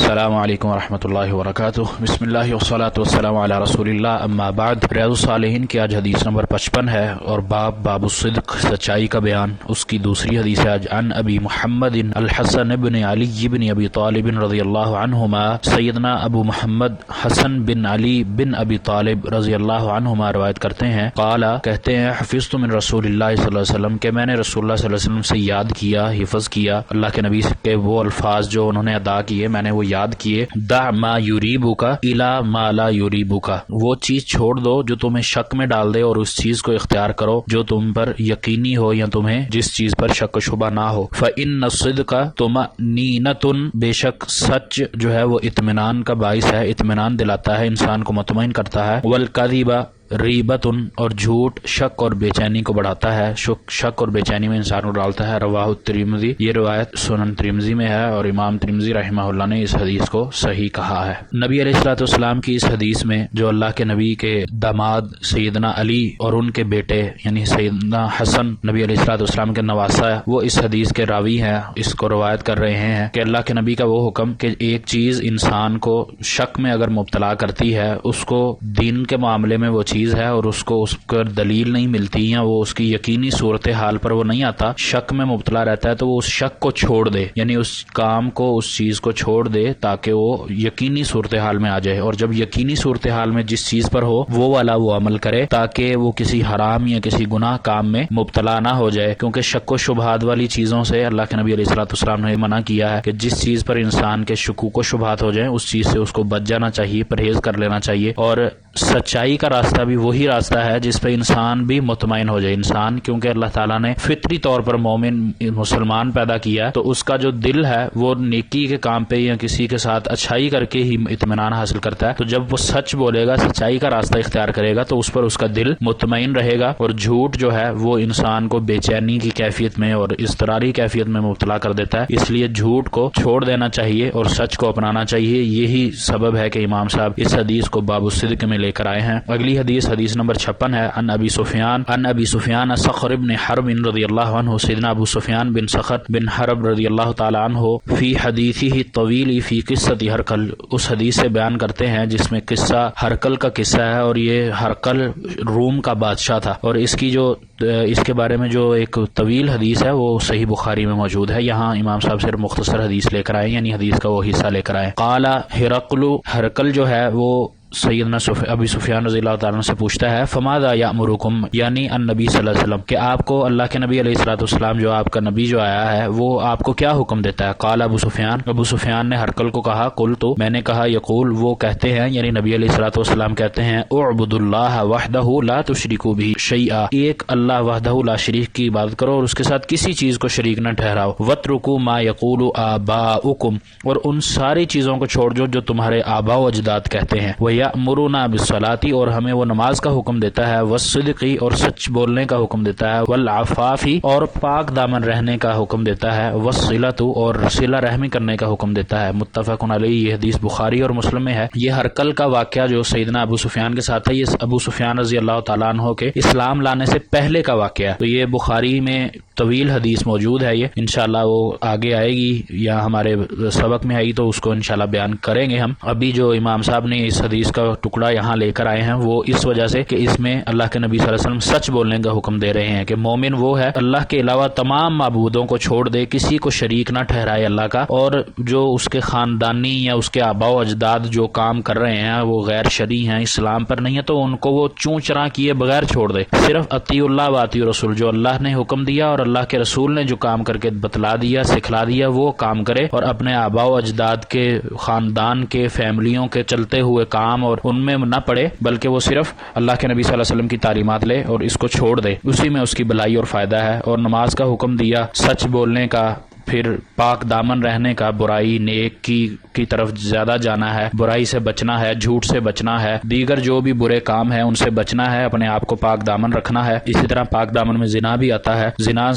السلام علیکم ورحمۃ اللہ وبرکاتہ۔ بسم اللہ والصلاۃ والسلام علی رسول اللہ، اما بعد۔ ریاض الصالحین کی آج حدیث نمبر 55 ہے اور باب الصدق، سچائی کا بیان۔ اس کی دوسری حدیث ہے آج عن ابی محمد الحسن بن علی بن ابی طالب رضی اللہ عنہما، سیدنا ابو محمد حسن بن علی بن ابی طالب رضی اللہ عنہما روایت کرتے ہیں، قال کہتے ہیں، حفظت من رسول اللہ صلی اللہ علیہ وسلم کہ میں نے رسول اللہ صلی اللہ علیہ وسلم سے یاد کیا، حفظ کیا، اللہ کے نبی کے وہ الفاظ جو انہوں نے ادا کیے میں نے وہ یاد کیے۔ دع ما یریبک الی ما لا یریبک، وہ چیز چھوڑ دو جو تمہیں شک میں ڈال دے اور اس چیز کو اختیار کرو جو تم پر یقینی ہو یا تمہیں جس چیز پر شک و شبہ نہ ہو۔ فإن الصدق طمأنینۃ، بے شک سچ جو ہے وہ اطمینان کا باعث ہے، اطمینان دلاتا ہے، انسان کو مطمئن کرتا ہے۔ والکذب ریبت، اور جھوٹ شک اور بے چینی کو بڑھاتا ہے، شک اور بے چینی میں انسان کو ڈالتا ہے۔ رواہ الترمذی، یہ روایت سنن ترمذی میں ہے اور امام ترمذی رحمہ اللہ نے اس حدیث کو صحیح کہا ہے۔ نبی علیہ الصلوۃ والسلام کی اس حدیث میں جو اللہ کے نبی کے داماد سیدنا علی اور ان کے بیٹے یعنی سیدنا حسن نبی علیہ الصلوۃ والسلام کے نواسہ، وہ اس حدیث کے راوی ہیں، اس کو روایت کر رہے ہیں کہ اللہ کے نبی کا وہ حکم کہ ایک چیز انسان کو شک میں اگر مبتلا کرتی ہے، اس کو دین کے معاملے میں وہ چیز ہے اور اس کو اس پر دلیل نہیں ملتی یا وہ اس کی یقینی صورتحال پر وہ نہیں آتا، شک میں مبتلا رہتا ہے، تو وہ اس شک کو چھوڑ دے، یعنی اس کام کو، اس چیز کو چھوڑ دے تاکہ وہ یقینی صورتحال میں آ جائے، اور جب یقینی صورتحال میں جس چیز پر ہو وہ والا وہ عمل کرے تاکہ وہ کسی حرام یا کسی گناہ کام میں مبتلا نہ ہو جائے، کیونکہ شک و شبہات والی چیزوں سے اللہ کے نبی علیہ الصلوۃ والسلام نے منع کیا ہے کہ جس چیز پر انسان کے شکوک و شبہات ہو جائیں اس چیز سے اس کو بچ جانا چاہیے، پرہیز کر لینا چاہیے۔ اور سچائی کا راستہ بھی وہی راستہ ہے جس پہ انسان بھی مطمئن ہو جائے۔ انسان کیونکہ اللہ تعالیٰ نے فطری طور پر مومن مسلمان پیدا کیا، تو اس کا جو دل ہے وہ نیکی کے کام پہ یا کسی کے ساتھ اچھائی کر کے ہی اطمینان حاصل کرتا ہے، تو جب وہ سچ بولے گا، سچائی کا راستہ اختیار کرے گا تو اس پر اس کا دل مطمئن رہے گا، اور جھوٹ جو ہے وہ انسان کو بے چینی کی کیفیت میں اور اضطراری کیفیت میں مبتلا کر دیتا ہے۔ اس لیے جھوٹ کو چھوڑ دینا چاہیے اور سچ کو اپنانا چاہیے۔ یہی سبب ہے کہ امام صاحب اس حدیث کو باب الصدق میں لے کر آئے ہیں۔ اگلی حدیث نمبر 56 ہے، عن ابی سفیان صخر بن حرب رضی اللہ عنہ، سیدنا ابو سفیان بن صخر بن حرب رضی اللہ تعالی عنہ فی حدیثہ الطویل فی قصۃ ہرقل، اس حدیث سے بیان کرتے ہیں جس میں قصہ ہرقل کا قصہ ہے، اور یہ ہرقل روم کا بادشاہ تھا، اور اس کے بارے میں جو ایک طویل حدیث ہے وہ صحیح بخاری میں موجود ہے۔ یہاں امام صاحب صرف مختصر حدیث لے کر آئے، یعنی حدیث کا وہ حصہ لے کر آئے۔ قال ہرقل جو ہے وہ سیدنا ابی سفیان رضی اللہ تعالیٰ عنہ سے پوچھتا ہے، فماذا یأمرکم، یعنی النبی صلی اللہ علیہ وسلم، کہ آپ کو اللہ کے نبی علیہ الصلوۃ والسلام جو آپ کا نبی جو آیا ہے وہ آپ کو کیا حکم دیتا ہے؟ قال ابو سفیان نے ہرقل کو کہا، قلت، میں نے کہا، یقول، وہ کہتے ہیں یعنی نبی علیہ الصلوۃ والسلام کہتے ہیں، اعبدوا اللہ وحدہ لا تشرکوا بہ شیئا، ایک اللہ وحدہ لا شریک کی عبادت کرو اور اس کے ساتھ کسی چیز کو شریک نہ ٹھہراؤ۔ واترکوا ما یقول آباؤکم، اور ان ساری چیزوں کو چھوڑ جو تمہارے آباء و اجداد کہتے ہیں۔ وَيَأْمُرُنَا بِالصَّلَاةِ، اور ہمیں وہ نماز کا حکم دیتا ہے، وَالصِّدْقِ، اور سچ بولنے کا حکم دیتا ہے، وَالْعَفَافِ، اور پاک دامن رہنے کا حکم دیتا ہے، وَالصِّلَةُ، اور صلہ رحمی کرنے کا حکم دیتا ہے۔ متفق علیہ، یہ حدیث بخاری اور مسلم میں ہے۔ یہ ہرقل کا واقعہ جو سیدنا ابو سفیان کے ساتھ ہے، یہ ابو سفیان رضی اللہ تعالیٰ عنہ کے اسلام لانے سے پہلے کا واقعہ ہے، تو یہ بخاری میں طویل حدیث موجود ہے، یہ انشاءاللہ وہ آگے آئے گی یا ہمارے سبق میں آئی تو اس کو انشاءاللہ بیان کریں گے ہم۔ ابھی جو امام صاحب نے اس حدیث کا ٹکڑا یہاں لے کر آئے ہیں وہ اس وجہ سے کہ اس میں اللہ کے نبی صلی اللہ علیہ وسلم سچ بولنے کا حکم دے رہے ہیں کہ مومن وہ ہے اللہ کے علاوہ تمام معبودوں کو چھوڑ دے، کسی کو شریک نہ ٹھہرائے اللہ کا، اور جو اس کے خاندانی یا اس کے آباء و اجداد جو کام کر رہے ہیں وہ غیر شرعی ہیں، اسلام پر نہیں ہے، تو ان کو وہ چوں چراں کیے بغیر چھوڑ دے، صرف اطیع اللہ و اطیع رسول، جو اللہ نے حکم دیا اور اللہ کے رسول نے جو کام کر کے بتلا دیا، سکھلا دیا، وہ کام کرے، اور اپنے آباء و اجداد کے، خاندان کے، فیملیوں کے چلتے ہوئے کام اور ان میں نہ پڑے، بلکہ وہ صرف اللہ کے نبی صلی اللہ علیہ وسلم کی تعلیمات لے اور اس کو چھوڑ دے، اسی میں اس کی بھلائی اور فائدہ ہے۔ اور نماز کا حکم دیا، سچ بولنے کا، پھر پاک دامن رہنے کا، برائی نیک کی طرف زیادہ جانا ہے، برائی سے بچنا ہے، جھوٹ سے بچنا ہے، دیگر جو بھی برے کام ہیں ان سے بچنا ہے، اپنے آپ کو پاک دامن رکھنا ہے۔ اسی طرح پاک دامن میں زنا بھی آتا ہے، زنا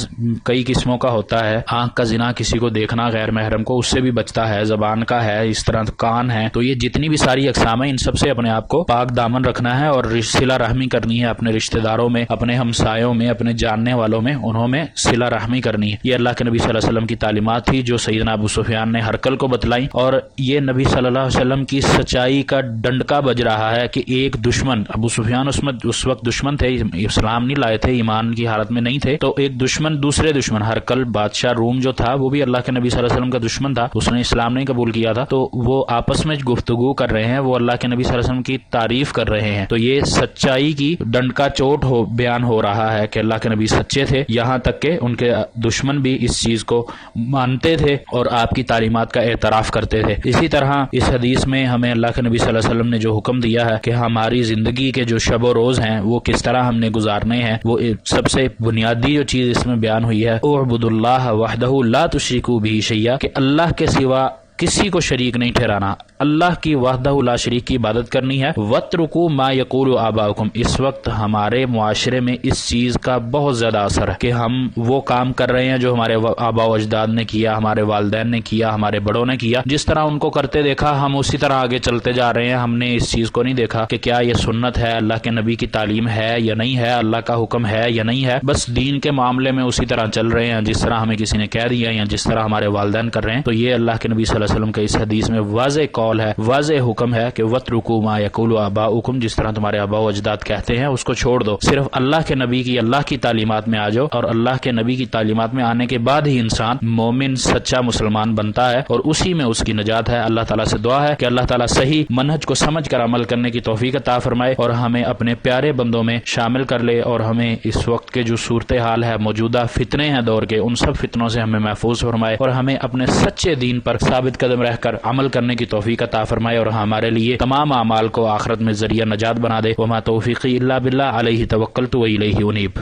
کئی قسموں کا ہوتا ہے، آنکھ کا زنا، کسی کو دیکھنا غیر محرم کو، اس سے بھی بچتا ہے، زبان کا ہے، اس طرح کان ہے، تو یہ جتنی بھی ساری اقسام ہیں ان سب سے اپنے آپ کو پاک دامن رکھنا ہے، اور صلہ رحمی کرنی ہے اپنے رشتہ داروں میں، اپنے ہمسایوں میں، اپنے جاننے والوں میں، انہوں میں صلہ رحمی کرنی ہے۔ یہ اللہ کے نبی صلی اللہ علیہ وسلم کی تعلیمات تھی جو سیدنا ابو سفیان نے ہرقل کو بتلائیں، اور یہ نبی صلی اللہ علیہ وسلم کی سچائی کا ڈنڈکا بج رہا ہے کہ ایک دشمن، ابو سفیان اس وقت دشمن تھے، اسلام نہیں لائے تھے، ایمان کی حالت میں نہیں تھے، تو ایک دشمن دوسرے دشمن ہرقل بادشاہ روم جو تھا وہ بھی اللہ کے نبی صلی اللہ علیہ وسلم کا دشمن تھا، اس نے اسلام نہیں قبول کیا تھا، تو وہ آپس میں گفتگو کر رہے ہیں، وہ اللہ کے نبی صلی اللہ علیہ وسلم کی تعریف کر رہے ہیں، تو یہ سچائی کی ڈنڈکا چوٹ بیان ہو رہا ہے کہ اللہ کے نبی سچے تھے، یہاں تک کہ ان کے دشمن بھی اس چیز کو مانتے تھے اور آپ کی تعلیمات کا اعتراف کرتے تھے۔ اسی طرح اس حدیث میں ہمیں اللہ کے نبی صلی اللہ علیہ وسلم نے جو حکم دیا ہے کہ ہماری زندگی کے جو شب و روز ہیں وہ کس طرح ہم نے گزارنے ہیں، وہ سب سے بنیادی جو چیز اس میں بیان ہوئی ہے اعبدوا اللہ وحدہ لا تشرکوا بہ شیئا، کہ اللہ کے سوا کسی کو شریک نہیں ٹھہرانا، اللہ کی وحدہ لا شریک کی عبادت کرنی ہے۔ وَاتْرُكُوا مَا يَقُولُ آبَاؤُكُمْ، اس وقت ہمارے معاشرے میں اس چیز کا بہت زیادہ اثر ہے کہ ہم وہ کام کر رہے ہیں جو ہمارے آباء و اجداد نے کیا، ہمارے والدین نے کیا، ہمارے بڑوں نے کیا، جس طرح ان کو کرتے دیکھا ہم اسی طرح آگے چلتے جا رہے ہیں۔ ہم نے اس چیز کو نہیں دیکھا کہ کیا یہ سنت ہے، اللہ کے نبی کی تعلیم ہے یا نہیں ہے، اللہ کا حکم ہے یا نہیں ہے، بس دین کے معاملے میں اسی طرح چل رہے ہیں جس طرح ہمیں کسی نے کہہ دیا یا جس طرح ہمارے والدین کر رہے ہیں۔ تو یہ اللہ کے نبی صلی اللہ علیہ وسلم کا اس حدیث میں واضح قول ہے، واضح حکم ہے کہ وَاتْرُكُوا مَا يَقُولُ آبَاؤُكُمْ، جس طرح تمہارے آباء و اجداد کہتے ہیں اس کو چھوڑ دو، صرف اللہ کے نبی کی، اللہ کی تعلیمات میں آ جاؤ، اور اللہ کے نبی کی تعلیمات میں آنے کے بعد ہی انسان مومن سچا مسلمان بنتا ہے، اور اسی میں اس کی نجات ہے۔ اللہ تعالیٰ سے دعا ہے کہ اللہ تعالیٰ صحیح منہج کو سمجھ کر عمل کرنے کی توفیق عطا فرمائے اور ہمیں اپنے پیارے بندوں میں شامل کر لے، اور ہمیں اس وقت کے جو صورتحال ہے، موجودہ فتنے ہیں دور کے، ان سب فتنوں سے ہمیں محفوظ فرمائے اور ہمیں اپنے سچے دین پر ثابت قدم رہ کر عمل کرنے کی توفیق عطا فرمائے، اور ہمارے لیے تمام اعمال کو آخرت میں ذریعہ نجات بنا دے۔ وما توفیقی الا باللہ، علیہ توکلت و الیہ انیب۔